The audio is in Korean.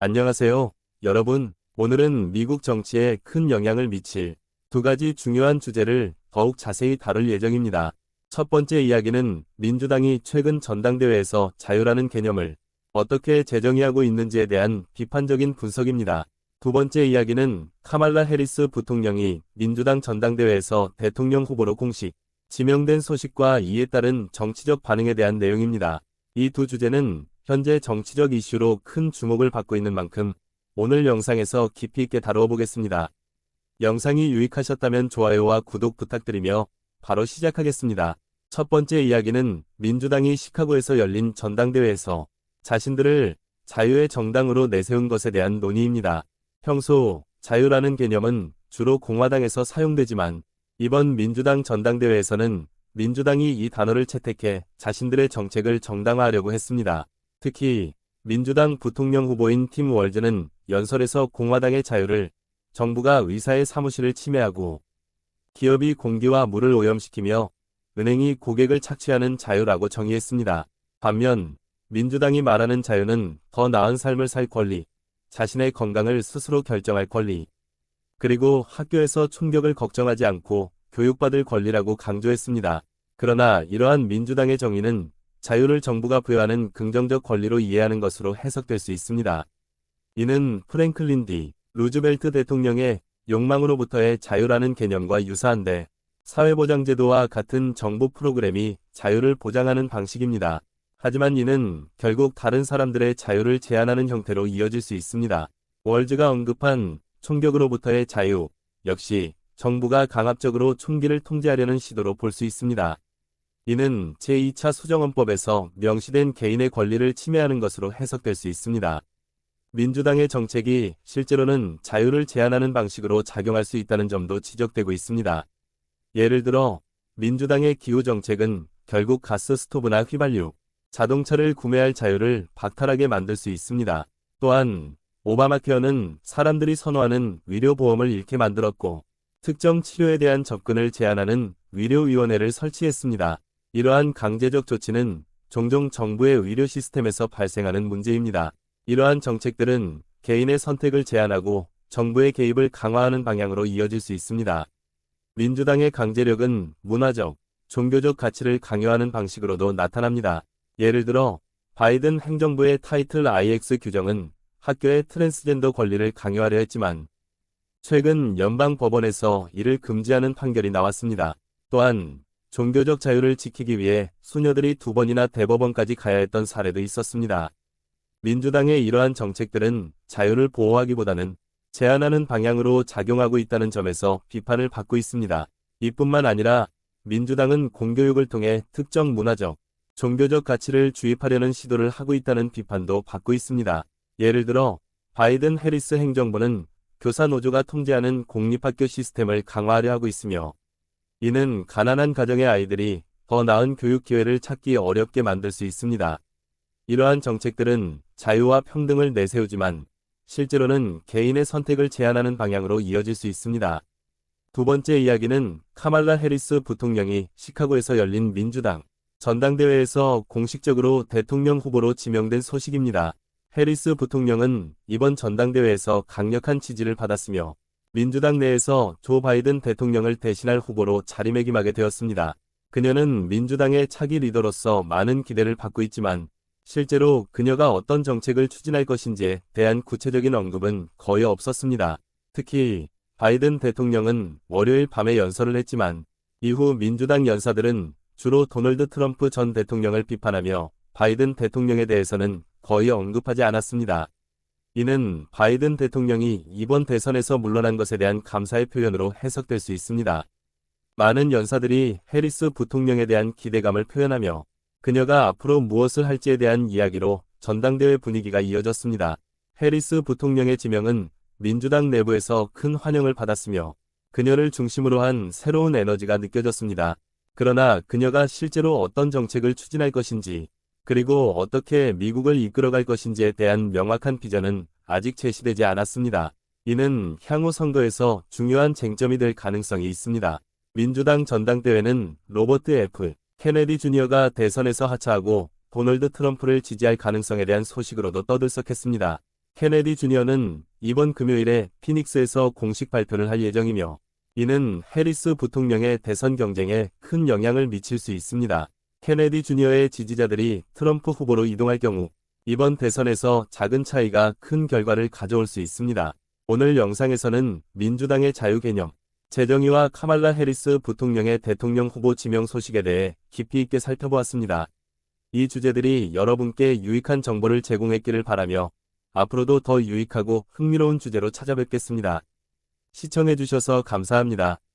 안녕하세요, 여러분. 오늘은 미국 정치에 큰 영향을 미칠 두 가지 중요한 주제를 더욱 자세히 다룰 예정입니다. 첫 번째 이야기는 민주당이 최근 전당대회에서 자유라는 개념을 어떻게 재정의하고 있는지에 대한 비판적인 분석입니다. 두 번째 이야기는 카말라 해리스 부통령이 민주당 전당대회에서 대통령 후보로 공식 지명된 소식과 이에 따른 정치적 반응에 대한 내용입니다. 이 두 주제는 현재 정치적 이슈로 큰 주목을 받고 있는 만큼 오늘 영상에서 깊이 있게 다루어 보겠습니다. 영상이 유익하셨다면 좋아요와 구독 부탁드리며 바로 시작하겠습니다. 첫 번째 이야기는 민주당이 시카고에서 열린 전당대회에서 자신들을 자유의 정당으로 내세운 것에 대한 논의입니다. 평소 자유라는 개념은 주로 공화당에서 사용되지만 이번 민주당 전당대회에서는 민주당이 이 단어를 채택해 자신들의 정책을 정당화하려고 했습니다. 특히 민주당 부통령 후보인 팀 월즈는 연설에서 공화당의 자유를 정부가 의사의 사무실을 침해하고 기업이 공기와 물을 오염시키며 은행이 고객을 착취하는 자유라고 정의했습니다. 반면 민주당이 말하는 자유는 더 나은 삶을 살 권리, 자신의 건강을 스스로 결정할 권리, 그리고 학교에서 충격을 걱정하지 않고 교육받을 권리라고 강조했습니다. 그러나 이러한 민주당의 정의는 자유를 정부가 부여하는 긍정적 권리로 이해하는 것으로 해석될 수 있습니다. 이는 프랭클린 디 루즈벨트 대통령의 욕망으로부터의 자유라는 개념과 유사한데 사회보장제도와 같은 정부 프로그램이 자유를 보장하는 방식입니다. 하지만 이는 결국 다른 사람들의 자유를 제한하는 형태로 이어질 수 있습니다. 월즈가 언급한 총격으로부터의 자유 역시 정부가 강압적으로 총기를 통제하려는 시도로 볼 수 있습니다. 이는 제2차 수정헌법에서 명시된 개인의 권리를 침해하는 것으로 해석될 수 있습니다. 민주당의 정책이 실제로는 자유를 제한하는 방식으로 작용할 수 있다는 점도 지적되고 있습니다. 예를 들어 민주당의 기후 정책은 결국 가스 스토브나 휘발유, 자동차를 구매할 자유를 박탈하게 만들 수 있습니다. 또한 오바마 케어는 사람들이 선호하는 의료보험을 잃게 만들었고 특정 치료에 대한 접근을 제한하는 의료위원회를 설치했습니다. 이러한 강제적 조치는 종종 정부의 의료 시스템에서 발생하는 문제입니다. 이러한 정책들은 개인의 선택을 제한하고 정부의 개입을 강화하는 방향으로 이어질 수 있습니다. 민주당의 강제력은 문화적, 종교적 가치를 강요하는 방식으로도 나타납니다. 예를 들어 바이든 행정부의 타이틀 IX 규정은 학교의 트랜스젠더 권리를 강요하려 했지만 최근 연방법원에서 이를 금지하는 판결이 나왔습니다. 또한 종교적 자유를 지키기 위해 수녀들이 2번이나 대법원까지 가야 했던 사례도 있었습니다. 민주당의 이러한 정책들은 자유를 보호하기보다는 제한하는 방향으로 작용하고 있다는 점에서 비판을 받고 있습니다. 이뿐만 아니라 민주당은 공교육을 통해 특정 문화적, 종교적 가치를 주입하려는 시도를 하고 있다는 비판도 받고 있습니다. 예를 들어 바이든 해리스 행정부는 교사 노조가 통제하는 공립학교 시스템을 강화하려 하고 있으며 이는 가난한 가정의 아이들이 더 나은 교육 기회를 찾기 어렵게 만들 수 있습니다. 이러한 정책들은 자유와 평등을 내세우지만 실제로는 개인의 선택을 제한하는 방향으로 이어질 수 있습니다. 두 번째 이야기는 카말라 해리스 부통령이 시카고에서 열린 민주당 전당대회에서 공식적으로 대통령 후보로 지명된 소식입니다. 해리스 부통령은 이번 전당대회에서 강력한 지지를 받았으며 민주당 내에서 조 바이든 대통령을 대신할 후보로 자리매김하게 되었습니다. 그녀는 민주당의 차기 리더로서 많은 기대를 받고 있지만 실제로 그녀가 어떤 정책을 추진할 것인지에 대한 구체적인 언급은 거의 없었습니다. 특히 바이든 대통령은 월요일 밤에 연설을 했지만 이후 민주당 연사들은 주로 도널드 트럼프 전 대통령을 비판하며 바이든 대통령에 대해서는 거의 언급하지 않았습니다. 이는 바이든 대통령이 이번 대선에서 물러난 것에 대한 감사의 표현으로 해석될 수 있습니다. 많은 연사들이 해리스 부통령에 대한 기대감을 표현하며 그녀가 앞으로 무엇을 할지에 대한 이야기로 전당대회 분위기가 이어졌습니다. 해리스 부통령의 지명은 민주당 내부에서 큰 환영을 받았으며 그녀를 중심으로 한 새로운 에너지가 느껴졌습니다. 그러나 그녀가 실제로 어떤 정책을 추진할 것인지 그리고 어떻게 미국을 이끌어갈 것인지에 대한 명확한 비전은 아직 제시되지 않았습니다. 이는 향후 선거에서 중요한 쟁점이 될 가능성이 있습니다. 민주당 전당대회는 로버트 F. 케네디 주니어가 대선에서 하차하고 도널드 트럼프를 지지할 가능성에 대한 소식으로도 떠들썩했습니다. 케네디 주니어는 이번 금요일에 피닉스에서 공식 발표를 할 예정이며 이는 해리스 부통령의 대선 경쟁에 큰 영향을 미칠 수 있습니다. 케네디 주니어의 지지자들이 트럼프 후보로 이동할 경우 이번 대선에서 작은 차이가 큰 결과를 가져올 수 있습니다. 오늘 영상에서는 민주당의 자유 개념, 재정의와 카말라 해리스 부통령의 대통령 후보 지명 소식에 대해 깊이 있게 살펴보았습니다. 이 주제들이 여러분께 유익한 정보를 제공했기를 바라며 앞으로도 더 유익하고 흥미로운 주제로 찾아뵙겠습니다. 시청해주셔서 감사합니다.